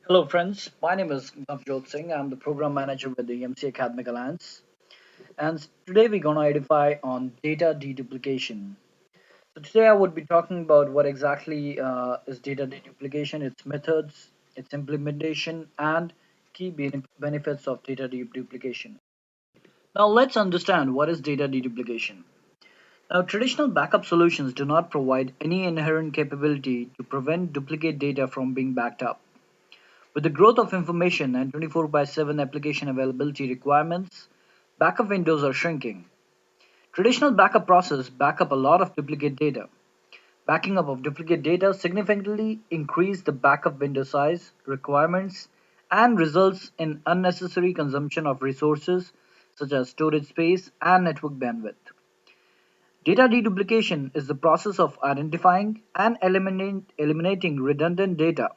Hello friends, my name is Navjot Singh. I'm the program manager with the MC Academic Alliance, and today we're going to edify on data deduplication. So today I would be talking about what exactly is data deduplication, its methods, its implementation, and key benefits of data deduplication. Now let's understand what is data deduplication. Now traditional backup solutions do not provide any inherent capability to prevent duplicate data from being backed up. With the growth of information and 24 by 7 application availability requirements, backup windows are shrinking. Traditional backup processes back up a lot of duplicate data. Backing up of duplicate data significantly increases the backup window size, requirements, and results in unnecessary consumption of resources such as storage space and network bandwidth. Data deduplication is the process of identifying and eliminating redundant data.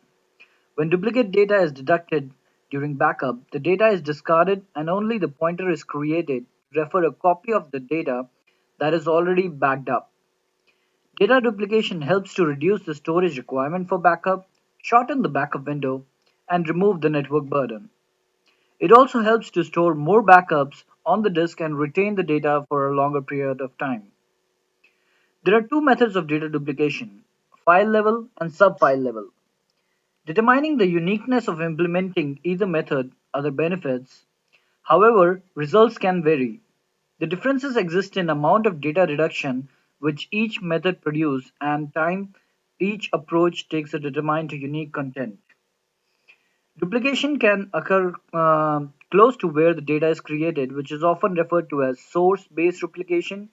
When duplicate data is deducted during backup, the data is discarded and only the pointer is created to refer a copy of the data that is already backed up. Data duplication helps to reduce the storage requirement for backup, shorten the backup window, and remove the network burden. It also helps to store more backups on the disk and retain the data for a longer period of time. There are two methods of data duplication: file level and sub-file level. Determining the uniqueness of implementing either method are the benefits. However, results can vary. The differences exist in amount of data reduction which each method produces and time each approach takes to determine to unique content. Duplication can occur close to where the data is created, which is often referred to as source-based duplication.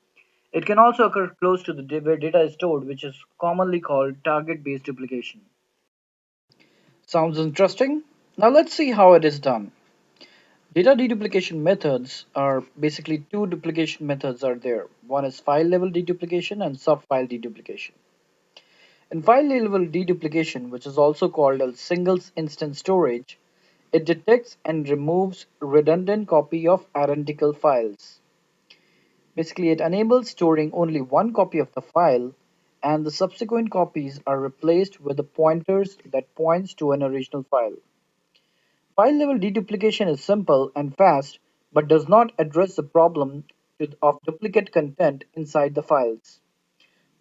It can also occur close to where data is stored, which is commonly called target-based duplication. Sounds interesting? Now let's see how it is done. Data deduplication methods are basically two duplication methods are there. One is file level deduplication and sub-file deduplication. In file level deduplication, which is also called as single instance storage, it detects and removes redundant copy of identical files. Basically, it enables storing only one copy of the file and the subsequent copies are replaced with the pointers that points to an original file. File-level deduplication is simple and fast, but does not address the problem of duplicate content inside the files.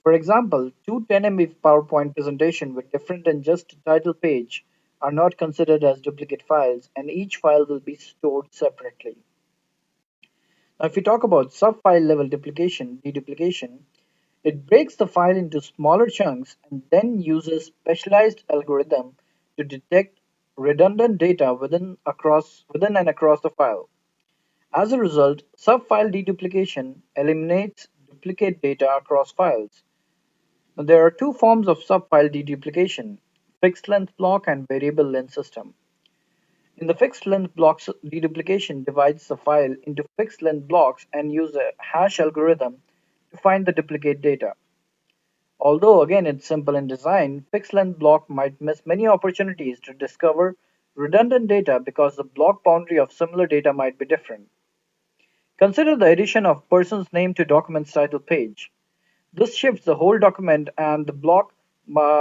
For example, two 10 MB PowerPoint presentations with different than just a title page are not considered as duplicate files, and each file will be stored separately. Now, if we talk about sub-file level deduplication, it breaks the file into smaller chunks and then uses specialized algorithm to detect redundant data within and across the file. As a result, sub-file deduplication eliminates duplicate data across files. Now, there are two forms of sub-file deduplication: fixed length block and variable length system. In the fixed length blocks, deduplication divides the file into fixed length blocks and uses a hash algorithm to find the duplicate data. Although again it's simple in design, fixed length block might miss many opportunities to discover redundant data because the block boundary of similar data might be different. Consider the addition of person's name to document's title page. This shifts the whole document and the block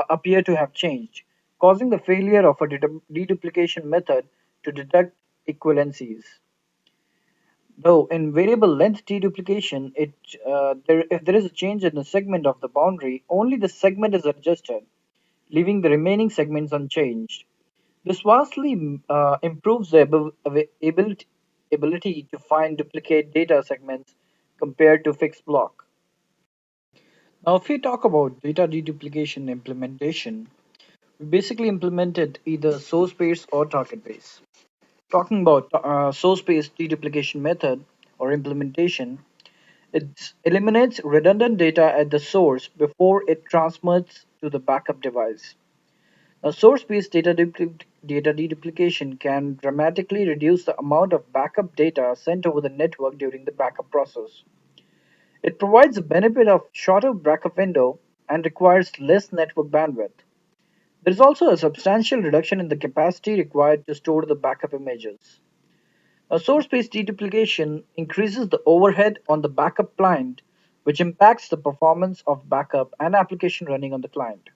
appear to have changed, causing the failure of a deduplication method to detect equivalencies. Though in variable length deduplication, if there is a change in the segment of the boundary, only the segment is adjusted, leaving the remaining segments unchanged. This vastly improves the ability to find duplicate data segments compared to fixed block. Now, if we talk about data deduplication implementation, we basically implemented either source-based or target-based. Talking about source-based deduplication method or implementation, it eliminates redundant data at the source before it transmits to the backup device. A source-based data deduplication can dramatically reduce the amount of backup data sent over the network during the backup process. It provides the benefit of shorter backup window and requires less network bandwidth. There is also a substantial reduction in the capacity required to store the backup images. A source-based deduplication increases the overhead on the backup client, which impacts the performance of backup and application running on the client.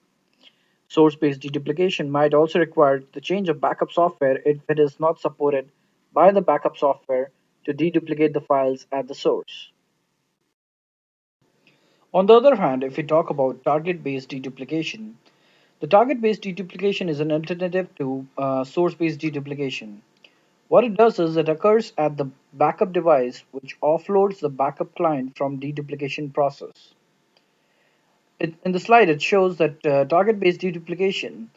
Source-based deduplication might also require the change of backup software if it is not supported by the backup software to deduplicate the files at the source. On the other hand, if we talk about target-based deduplication, the target-based deduplication is an alternative to source-based deduplication. What it does is it occurs at the backup device, which offloads the backup client from deduplication process. In the slide, it shows that target-based deduplication,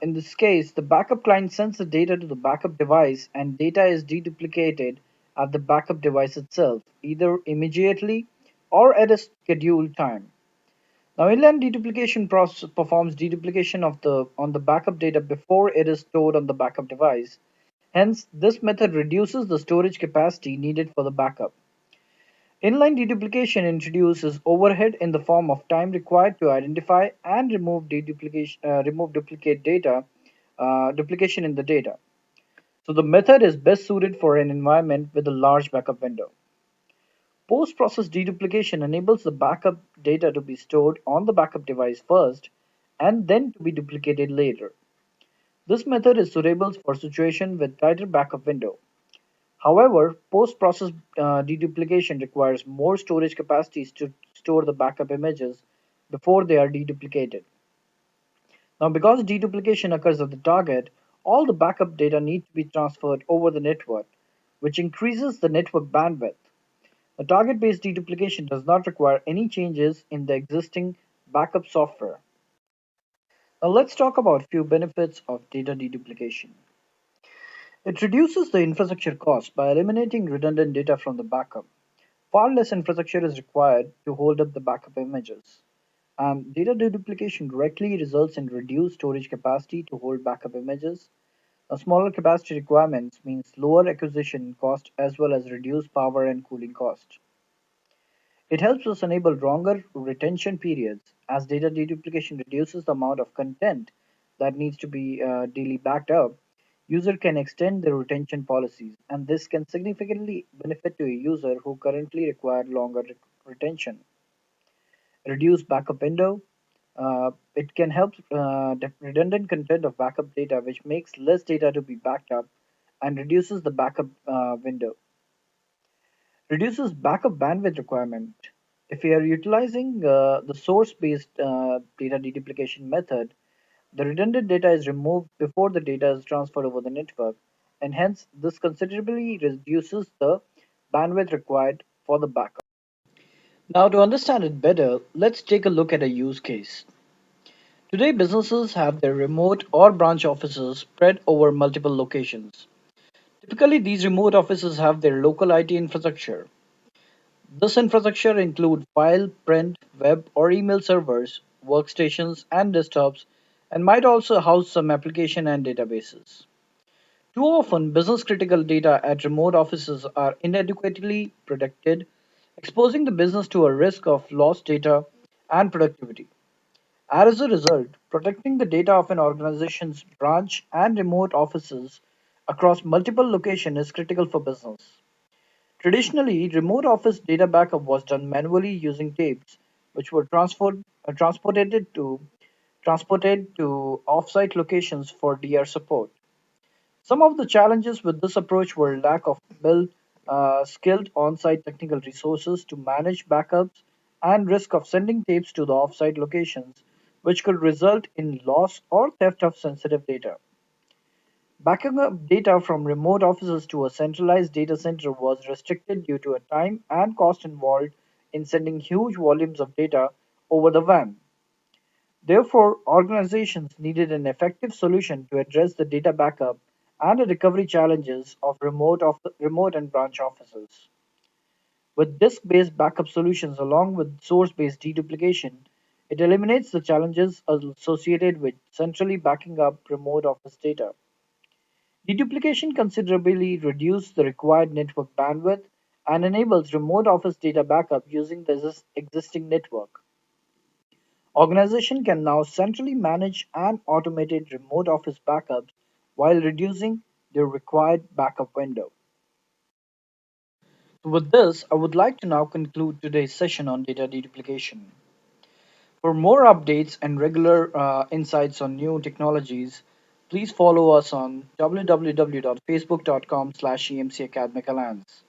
in this case, the backup client sends the data to the backup device and data is deduplicated at the backup device itself, either immediately or at a scheduled time. Now, inline deduplication process performs deduplication of the on the backup data before it is stored on the backup device. Hence, this method reduces the storage capacity needed for the backup. Inline deduplication introduces overhead in the form of time required to identify and remove duplicate data, duplication in the data. So the method is best suited for an environment with a large backup window. Post-process deduplication enables the backup data to be stored on the backup device first and then to be duplicated later. This method is suitable for situations with tighter backup window. However, post-process deduplication requires more storage capacities to store the backup images before they are deduplicated. Now, because deduplication occurs at the target, all the backup data need to be transferred over the network, which increases the network bandwidth. A target-based deduplication does not require any changes in the existing backup software. Now, let's talk about a few benefits of data deduplication. It reduces the infrastructure cost by eliminating redundant data from the backup. Far less infrastructure is required to hold up the backup images. And data deduplication directly results in reduced storage capacity to hold backup images. A smaller capacity requirements means lower acquisition cost as well as reduced power and cooling cost. It helps us enable longer retention periods as data deduplication reduces the amount of content that needs to be daily backed up. User can extend their retention policies, and this can significantly benefit to a user who currently require longer retention. Reduce backup window. It can help redundant content of backup data, which makes less data to be backed up and reduces the backup window. Reduces backup bandwidth requirement. If we are utilizing the source-based data deduplication method, the redundant data is removed before the data is transferred over the network, and hence this considerably reduces the bandwidth required for the backup. Now, to understand it better, let's take a look at a use case. Today, businesses have their remote or branch offices spread over multiple locations. Typically, these remote offices have their local IT infrastructure. This infrastructure includes file, print, web, or email servers, workstations, and desktops, and might also house some application and databases. Too often, business critical data at remote offices are inadequately protected, exposing the business to a risk of lost data and productivity. As a result, protecting the data of an organization's branch and remote offices across multiple locations is critical for business. Traditionally, remote office data backup was done manually using tapes, which were transported to offsite locations for DR support. Some of the challenges with this approach were lack of skilled on-site technical resources to manage backups and risk of sending tapes to the offsite locations, which could result in loss or theft of sensitive data. Backing up data from remote offices to a centralized data center was restricted due to a time and cost involved in sending huge volumes of data over the WAN. Therefore, organizations needed an effective solution to address the data backup and the recovery challenges of remote and branch offices. With disk-based backup solutions along with source-based deduplication, it eliminates the challenges associated with centrally backing up remote office data. Deduplication considerably reduces the required network bandwidth and enables remote office data backup using the existing network. Organization can now centrally manage and automated remote office backups while reducing their required backup window. With this, I would like to now conclude today's session on data deduplication. For more updates and regular insights on new technologies, please follow us on www.facebook.com/EMC Academic Alliance.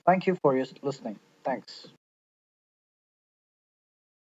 Thank you for your listening. Thanks.